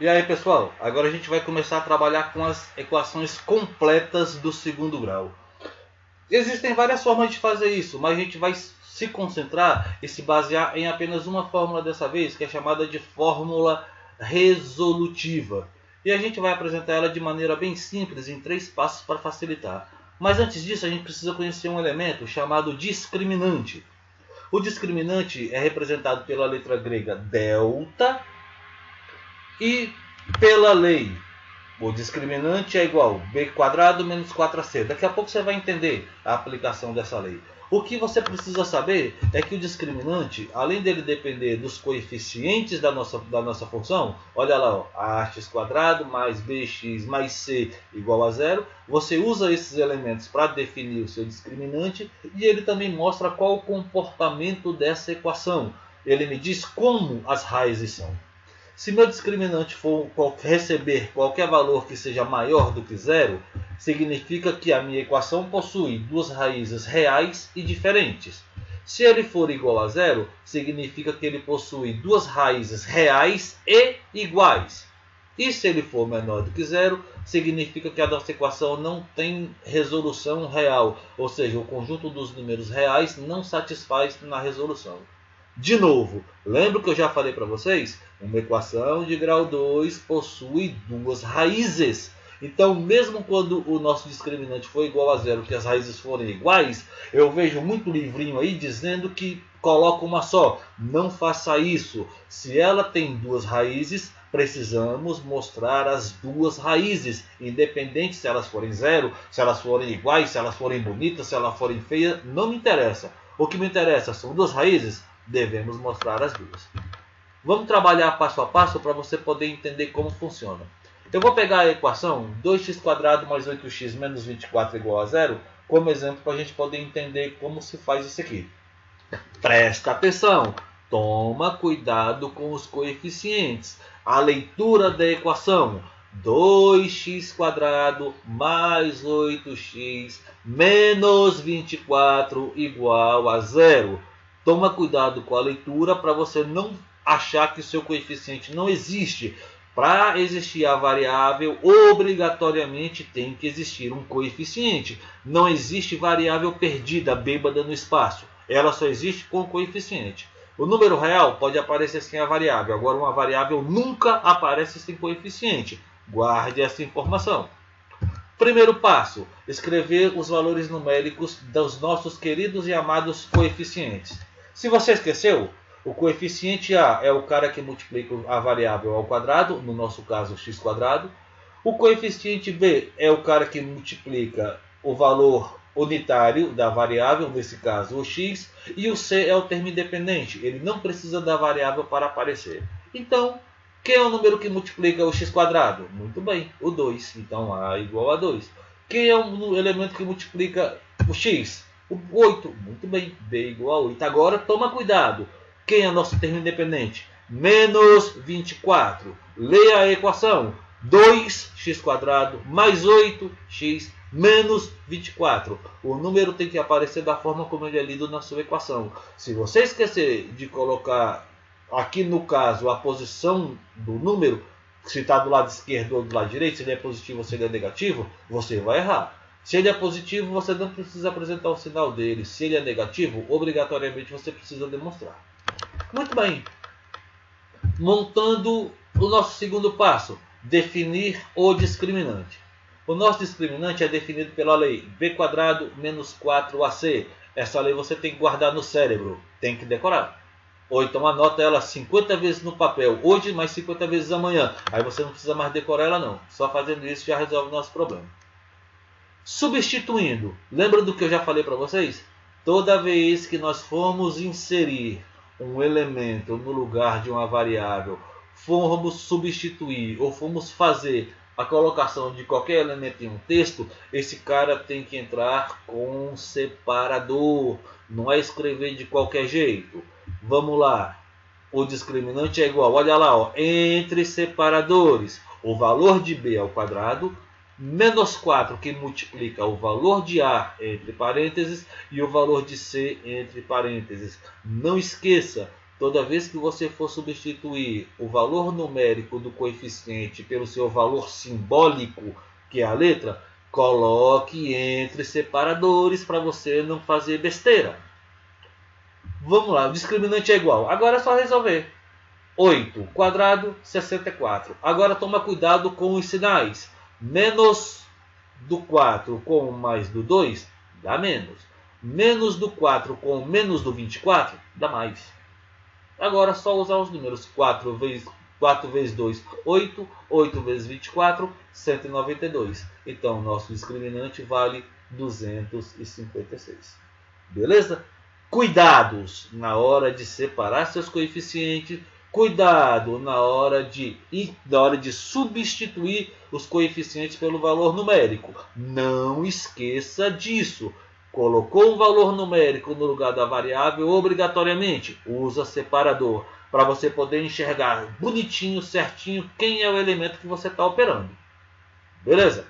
E aí pessoal, agora a gente vai começar a trabalhar com as equações completas do segundo grau. Existem várias formas de fazer isso, mas a gente vai se concentrar e se basear em apenas uma fórmula dessa vez, que é chamada de fórmula resolutiva. E a gente vai apresentar ela de maneira bem simples, em 3 passos para facilitar. Mas antes disso, a gente precisa conhecer um elemento chamado discriminante. O discriminante é representado pela letra grega delta e pela lei. O discriminante é igual a b² menos 4ac. Daqui a pouco você vai entender a aplicação dessa lei. O que você precisa saber é que o discriminante, além dele depender dos coeficientes da nossa função, olha lá, ó, ax² mais bx mais c igual a 0, você usa esses elementos para definir o seu discriminante e ele também mostra qual o comportamento dessa equação. Ele me diz como as raízes são. Se meu discriminante for receber qualquer valor que seja maior do que 0, significa que a minha equação possui duas raízes reais e diferentes. Se ele for igual a 0, significa que ele possui duas raízes reais e iguais. E se ele for menor do que 0, significa que a nossa equação não tem resolução real, ou seja, o conjunto dos números reais não satisfaz na resolução. De novo, lembra que eu já falei para vocês? Uma equação de grau 2 possui duas raízes. Então, mesmo quando o nosso discriminante for igual a 0, que as raízes forem iguais, eu vejo muito livrinho aí dizendo que coloca uma só. Não faça isso. Se ela tem duas raízes, precisamos mostrar as duas raízes, independente se elas forem 0, se elas forem iguais, se elas forem bonitas, se elas forem feias, não me interessa. O que me interessa são duas raízes, devemos mostrar as duas. Vamos trabalhar passo a passo para você poder entender como funciona. Eu vou pegar a equação 2x² mais 8x menos 24 igual a 0 como exemplo para a gente poder entender como se faz isso aqui. Presta atenção, toma cuidado com os coeficientes. A leitura da equação 2x² mais 8x menos 24 igual a 0. Toma cuidado com a leitura para você não achar que o seu coeficiente não existe. Para existir a variável, obrigatoriamente tem que existir um coeficiente. Não existe variável perdida, bêbada no espaço. Ela só existe com o coeficiente. O número real pode aparecer sem a variável. Agora, uma variável nunca aparece sem coeficiente. Guarde essa informação. Primeiro passo, escrever os valores numéricos dos nossos queridos e amados coeficientes. Se você esqueceu, o coeficiente A é o cara que multiplica a variável ao quadrado, no nosso caso x². O coeficiente B é o cara que multiplica o valor unitário da variável, nesse caso o x. E o C é o termo independente, ele não precisa da variável para aparecer. Então, quem é o número que multiplica o x²? Muito bem, o 2. Então A igual a 2. Quem é o elemento que multiplica o x? O 8. Muito bem, B igual a 8. Agora toma cuidado. Quem é o nosso termo independente? Menos 24. Leia a equação. 2x² mais 8x menos 24. O número tem que aparecer da forma como ele é lido na sua equação. Se você esquecer de colocar aqui no caso a posição do número, se está do lado esquerdo ou do lado direito, se ele é positivo ou se ele é negativo, você vai errar. Se ele é positivo, você não precisa apresentar o sinal dele. Se ele é negativo, obrigatoriamente você precisa demonstrar. Muito bem. Montando o nosso segundo passo, definir o discriminante. O nosso discriminante é definido pela lei b² menos 4ac. Essa lei você tem que guardar no cérebro, tem que decorar. Ou então anota ela 50 vezes no papel, hoje mais 50 vezes amanhã. Aí você não precisa mais decorar ela não. Só fazendo isso já resolve o nosso problema. Substituindo, lembra do que eu já falei para vocês? Toda vez que nós formos inserir um elemento no lugar de uma variável, formos substituir ou formos fazer a colocação de qualquer elemento em um texto, esse cara tem que entrar com um separador. Não é escrever de qualquer jeito. Vamos lá. O discriminante é igual, olha lá, ó, entre separadores, o valor de b ao quadrado, menos 4 que multiplica o valor de A entre parênteses e o valor de C entre parênteses. Não esqueça, Toda vez que você for substituir o valor numérico do coeficiente pelo seu valor simbólico, que é a letra, coloque entre separadores para você não fazer besteira. Vamos lá, o discriminante é igual. Agora é só resolver. 8 quadrado, 64. Agora toma cuidado com os sinais. Menos do 4 com mais do 2, dá menos. Menos do 4 com menos do 24, dá mais. Agora é só usar os números. 4 vezes 2, 8. 8 vezes 24, 192. Então, nosso discriminante vale 256. Beleza? Cuidados na hora de separar seus coeficientes. Cuidado na hora de substituir os coeficientes pelo valor numérico. Não esqueça disso. Colocou um valor numérico no lugar da variável, obrigatoriamente usa separador, para você poder enxergar bonitinho, certinho, quem é o elemento que você está operando. Beleza?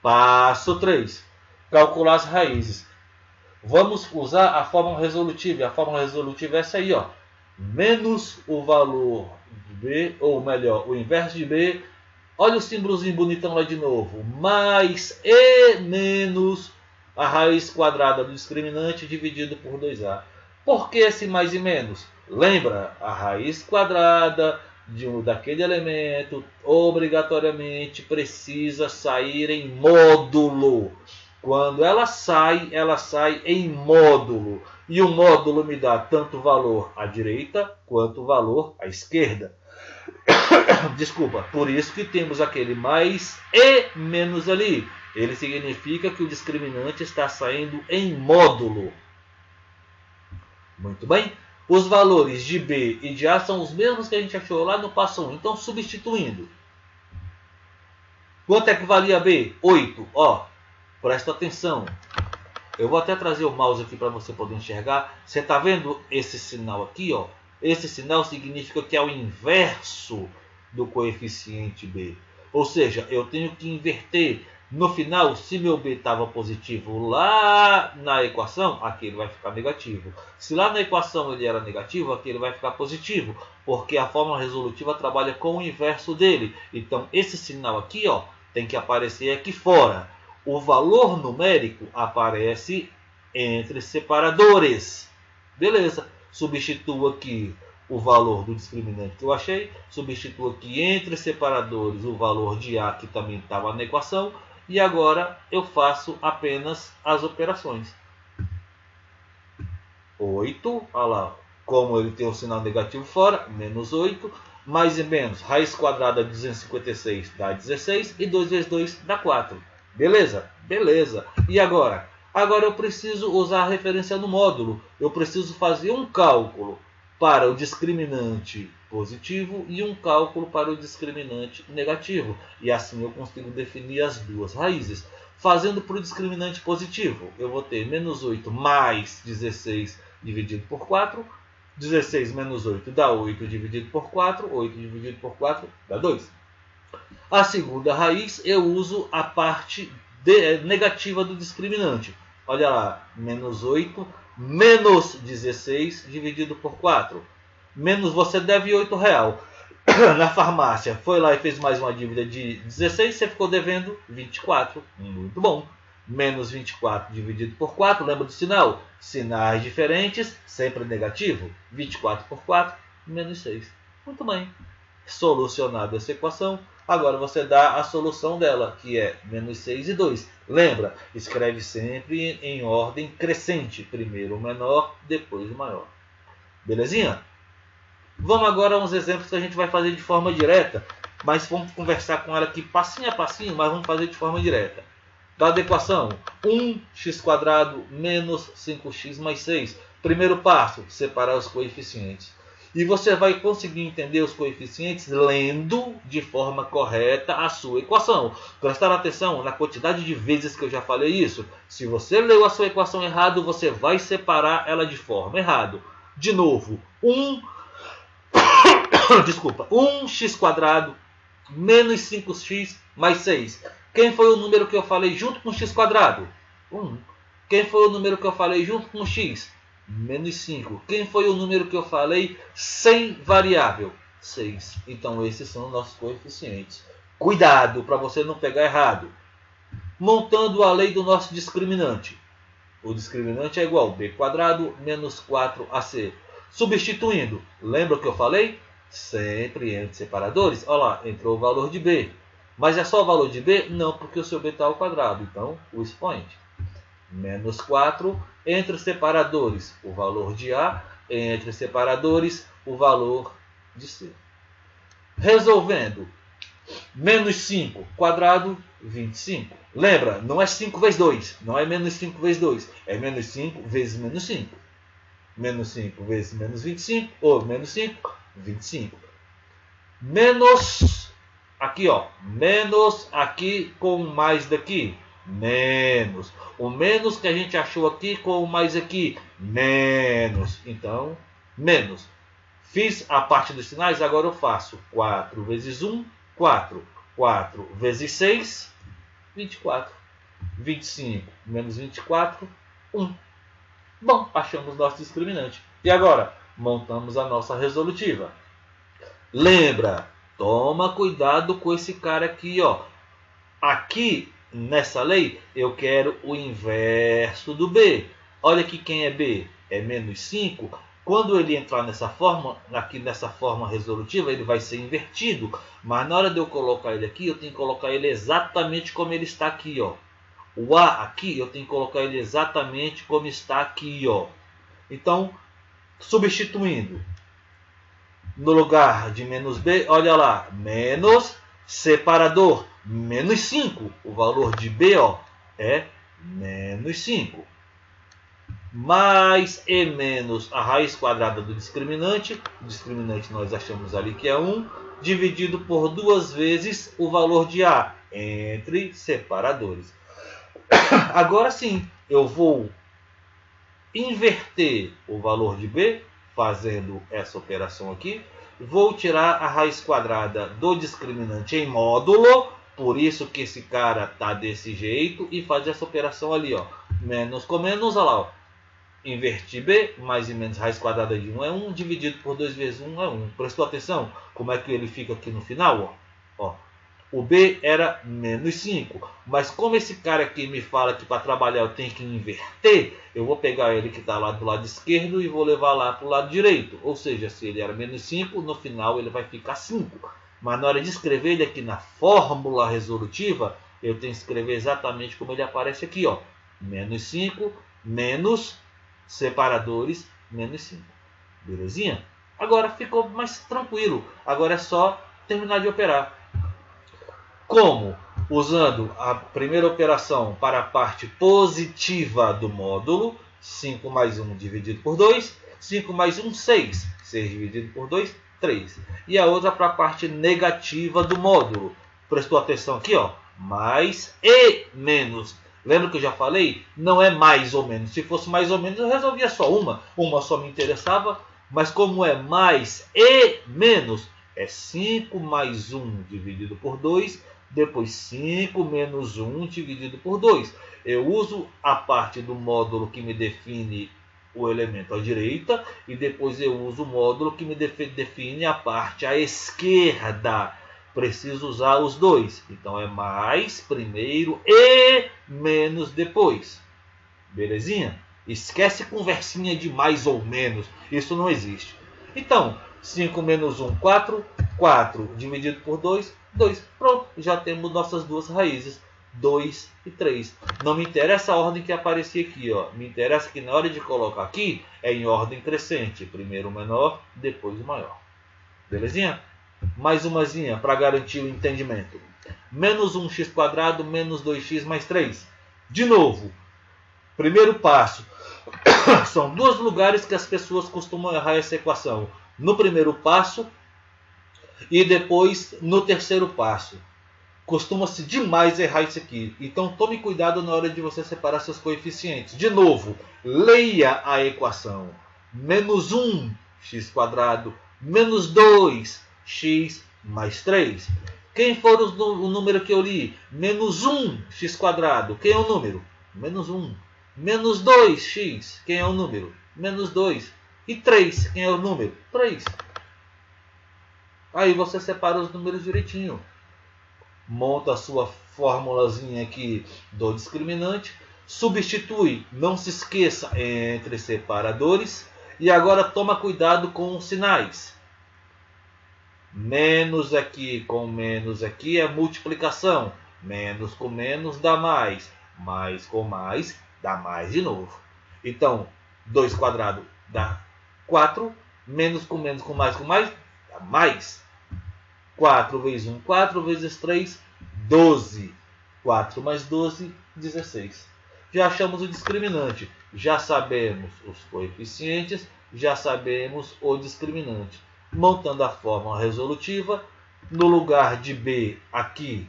Passo 3. Calcular as raízes. Vamos usar a fórmula resolutiva. A fórmula resolutiva é essa aí, ó. Menos o valor de B, ou melhor, o inverso de B. Olha o símbolozinho bonitão lá de novo. Mais e menos a raiz quadrada do discriminante dividido por 2A. Por que esse mais e menos? Lembra, a raiz quadrada daquele elemento obrigatoriamente precisa sair em módulo. Quando ela sai em módulo. E o módulo me dá tanto valor à direita quanto valor à esquerda. Desculpa, por isso que temos aquele mais e menos ali. Ele significa que o discriminante está saindo em módulo. Muito bem. Os valores de B e de A são os mesmos que a gente achou lá no passo 1. Então, substituindo. Quanto é que valia B? 8. Ó, presta atenção. Eu vou até trazer o mouse aqui para você poder enxergar. Você está vendo esse sinal aqui? Ó? Esse sinal significa que é o inverso do coeficiente B. Ou seja, eu tenho que inverter. No final, se meu B estava positivo lá na equação, aqui ele vai ficar negativo. Se lá na equação ele era negativo, aqui ele vai ficar positivo. Porque a fórmula resolutiva trabalha com o inverso dele. Então, esse sinal aqui, ó, tem que aparecer aqui fora. O valor numérico aparece entre separadores. Beleza. Substituo aqui o valor do discriminante que eu achei. Substituo aqui entre separadores o valor de A que também estava na equação. E agora eu faço apenas as operações. 8, olha lá, como ele tem um sinal negativo fora, menos 8, mais e menos, raiz quadrada de 256 dá 16 e 2 vezes 2 dá 4. Beleza? Beleza. E agora? Agora eu preciso usar a referência no módulo. Eu preciso fazer um cálculo para o discriminante positivo e um cálculo para o discriminante negativo. E assim eu consigo definir as duas raízes. Fazendo para o discriminante positivo, eu vou ter menos 8 mais 16 dividido por 4. 16 menos 8 dá 8 dividido por 4. 8 dividido por 4 dá 2. A segunda raiz eu uso a parte negativa do discriminante. Olha lá, menos 8 menos 16 dividido por 4. Menos, você deve R$8 na farmácia. Foi lá e fez mais uma dívida de 16, você ficou devendo 24. Muito bom. Menos 24 dividido por 4, lembra do sinal? Sinais diferentes, sempre negativo. 24 por 4, menos 6. Muito bem. Solucionada essa equação, agora você dá a solução dela, que é menos 6 e 2. Lembra, escreve sempre em ordem crescente. Primeiro o menor, depois o maior. Belezinha? Vamos agora a uns exemplos que a gente vai fazer de forma direta. Mas vamos conversar com ela aqui passinho a passinho, mas vamos fazer de forma direta. Dada a equação, 1x² menos 5x mais 6. Primeiro passo, separar os coeficientes. E você vai conseguir entender os coeficientes lendo de forma correta a sua equação. Prestar atenção na quantidade de vezes que eu já falei isso. Se você leu a sua equação errado, você vai separar ela de forma errada. De novo, 1x² menos 5x mais 6. Quem foi o número que eu falei junto com x²? 1. Quem foi o número que eu falei junto com x? menos 5. Quem foi o número que eu falei sem variável? 6. Então esses são nossos coeficientes. Cuidado para você não pegar errado. Montando a lei do nosso discriminante. O discriminante é igual a b quadrado menos 4ac. Substituindo, lembra o que eu falei? Sempre entre separadores. Olha lá, entrou o valor de b. Mas é só o valor de b? Não, porque o seu b está ao quadrado. Então, o expoente. Menos 4 entre separadores, o valor de a. Entre separadores, o valor de c. Resolvendo. Menos 5 quadrado, 25. Lembra, não é 5 vezes 2. Não é menos 5 vezes 2. É menos 5 vezes menos 5. Menos 5 vezes menos 25. Ou menos 5, 25. Menos, aqui ó. Menos aqui com mais daqui. Menos. O menos que a gente achou aqui com o mais aqui. Menos. Então, menos. Fiz a parte dos sinais, agora eu faço 4 vezes 1, 4. 4 vezes 6, 24. 25 menos 24, 1. Bom, achamos nosso discriminante. E agora, montamos a nossa resolutiva. Lembra, toma cuidado com esse cara aqui, ó. Aqui, nessa lei, eu quero o inverso do B. Olha aqui quem é B. É menos 5. Quando ele entrar nessa forma, aqui nessa forma resolutiva, ele vai ser invertido. Mas na hora de eu colocar ele aqui, eu tenho que colocar ele exatamente como ele está aqui, ó. O A aqui, eu tenho que colocar ele exatamente como está aqui, ó. Então, substituindo. No lugar de menos B, olha lá. Menos separador, menos 5. O valor de B, ó, é menos 5. Mais e menos a raiz quadrada do discriminante. O discriminante nós achamos ali que é 1. Dividido por 2 vezes o valor de A entre separadores. Agora sim, eu vou inverter o valor de B, fazendo essa operação aqui. Vou tirar a raiz quadrada do discriminante em módulo. Por isso que esse cara está desse jeito. E fazer essa operação ali, ó. Menos com menos, olha lá, ó. Inverti B, mais e menos raiz quadrada de 1 é 1, dividido por 2 vezes 1 é 1. Prestou atenção como é que ele fica aqui no final? Ó. O B era menos 5. Mas como esse cara aqui me fala que para trabalhar eu tenho que inverter, eu vou pegar ele que está lá do lado esquerdo e vou levar lá para o lado direito. Ou seja, se ele era menos 5, no final ele vai ficar 5. Mas na hora de escrever ele aqui na fórmula resolutiva, eu tenho que escrever exatamente como ele aparece aqui. Ó. Menos 5, menos separadores, menos 5. Belezinha? Agora ficou mais tranquilo. Agora é só terminar de operar. Como? Usando a primeira operação para a parte positiva do módulo. 5 mais 1 dividido por 2. 5 mais 1, 6. 6 dividido por 2, 3. E a outra para a parte negativa do módulo. Prestou atenção aqui, ó. Mais e menos. Lembra que eu já falei? Não é mais ou menos. Se fosse mais ou menos, eu resolvia só uma. Uma só me interessava. Mas como é mais e menos, é 5 mais 1 dividido por 2. Depois 5 menos 1 dividido por 2. Eu uso a parte do módulo que me define o elemento à direita. E depois eu uso o módulo que me define a parte à esquerda. Preciso usar os dois. Então é mais primeiro e menos depois. Belezinha? Esquece conversinha de mais ou menos. Isso não existe. Então, 5 menos 1, 4. 4 dividido por 2, 2. Pronto, já temos nossas duas raízes. 2 e 3. Não me interessa a ordem que aparecia aqui. Ó. Me interessa que na hora de colocar aqui é em ordem crescente. Primeiro o menor, depois o maior. Belezinha? Mais umazinha para garantir o entendimento. Menos 1x² menos 2x mais 3. De novo, primeiro passo. São dois lugares que as pessoas costumam errar essa equação. No primeiro passo e depois no terceiro passo. Costuma-se demais errar isso aqui. Então tome cuidado na hora de você separar seus coeficientes. De novo, leia a equação. Menos 1x² menos 2x mais 3. Quem for o número que eu li? Menos 1x². Quem é o número? Menos 1. Menos 2x, quem é o número? Menos 2. E 3, quem é o número? 3. Aí você separa os números direitinho. Monta a sua formulazinha aqui do discriminante. Substitui, não se esqueça, entre separadores. E agora toma cuidado com os sinais. Menos aqui com menos aqui é multiplicação. Menos com menos dá mais. Mais com mais dá mais de novo. Então, 2 quadrado dá 4. Menos com mais dá mais. 4 vezes 1, 4 vezes 3, 12. 4 mais 12, 16. Já achamos o discriminante. Já sabemos os coeficientes. Já sabemos o discriminante. Montando a fórmula resolutiva, no lugar de B aqui,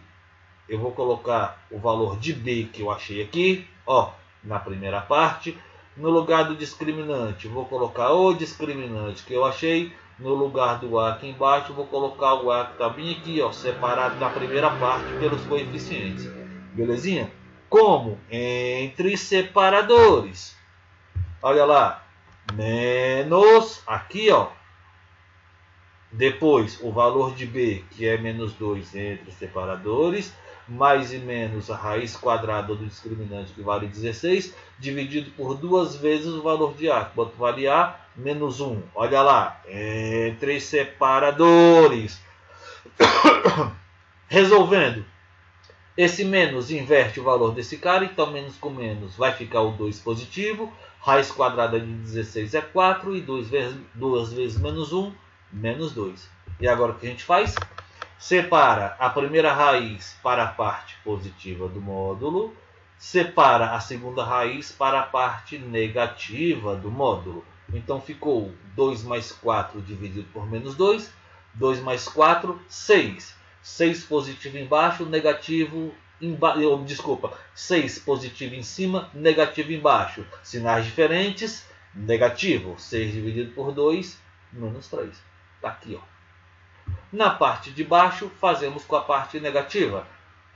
eu vou colocar o valor de B que eu achei aqui, ó, na primeira parte. No lugar do discriminante, vou colocar o discriminante que eu achei. No lugar do A aqui embaixo, vou colocar o A que está bem aqui, ó, separado na primeira parte pelos coeficientes. Belezinha? Como? Entre separadores. Olha lá. Menos aqui, ó. Depois, o valor de B, que é menos 2 entre separadores, mais e menos a raiz quadrada do discriminante, que vale 16, dividido por 2 vezes o valor de A. Quanto vale A? Menos 1. Olha lá, entre separadores. Resolvendo. Esse menos inverte o valor desse cara, então menos com menos vai ficar o 2 positivo. Raiz quadrada de 16 é 4 e 2 vezes menos 1, menos 2. E agora o que a gente faz? Separa a primeira raiz para a parte positiva do módulo, separa a segunda raiz para a parte negativa do módulo. Então ficou 2 mais 4 dividido por menos 2, 2 mais 4, 6. 6 positivo embaixo, negativo embaixo. Desculpa, 6 positivo em cima, negativo embaixo. Sinais diferentes, negativo. 6 dividido por 2, menos 3. Está aqui, ó. Na parte de baixo, fazemos com a parte negativa.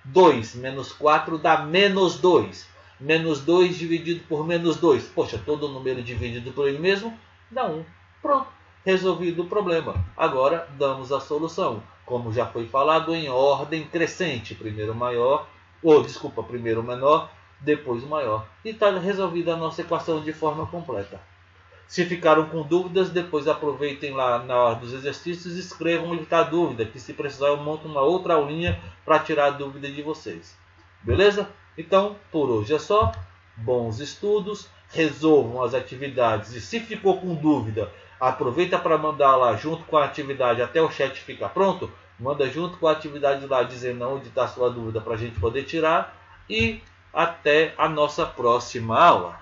2 menos 4 dá menos 2. Menos 2 dividido por menos 2. Poxa, todo número dividido por ele mesmo dá 1. Pronto, resolvido o problema. Agora, damos a solução. Como já foi falado, em ordem crescente. Primeiro maior, primeiro menor, depois o maior. E está resolvida a nossa equação de forma completa. Se ficaram com dúvidas, depois aproveitem lá na hora dos exercícios e escrevam onde está a dúvida, que se precisar eu monto uma outra aulinha para tirar a dúvida de vocês. Beleza? Então, por hoje é só. Bons estudos, resolvam as atividades e se ficou com dúvida, aproveita para mandar lá junto com a atividade até o chat ficar pronto. Manda junto com a atividade lá dizendo onde está a sua dúvida para a gente poder tirar. E até a nossa próxima aula.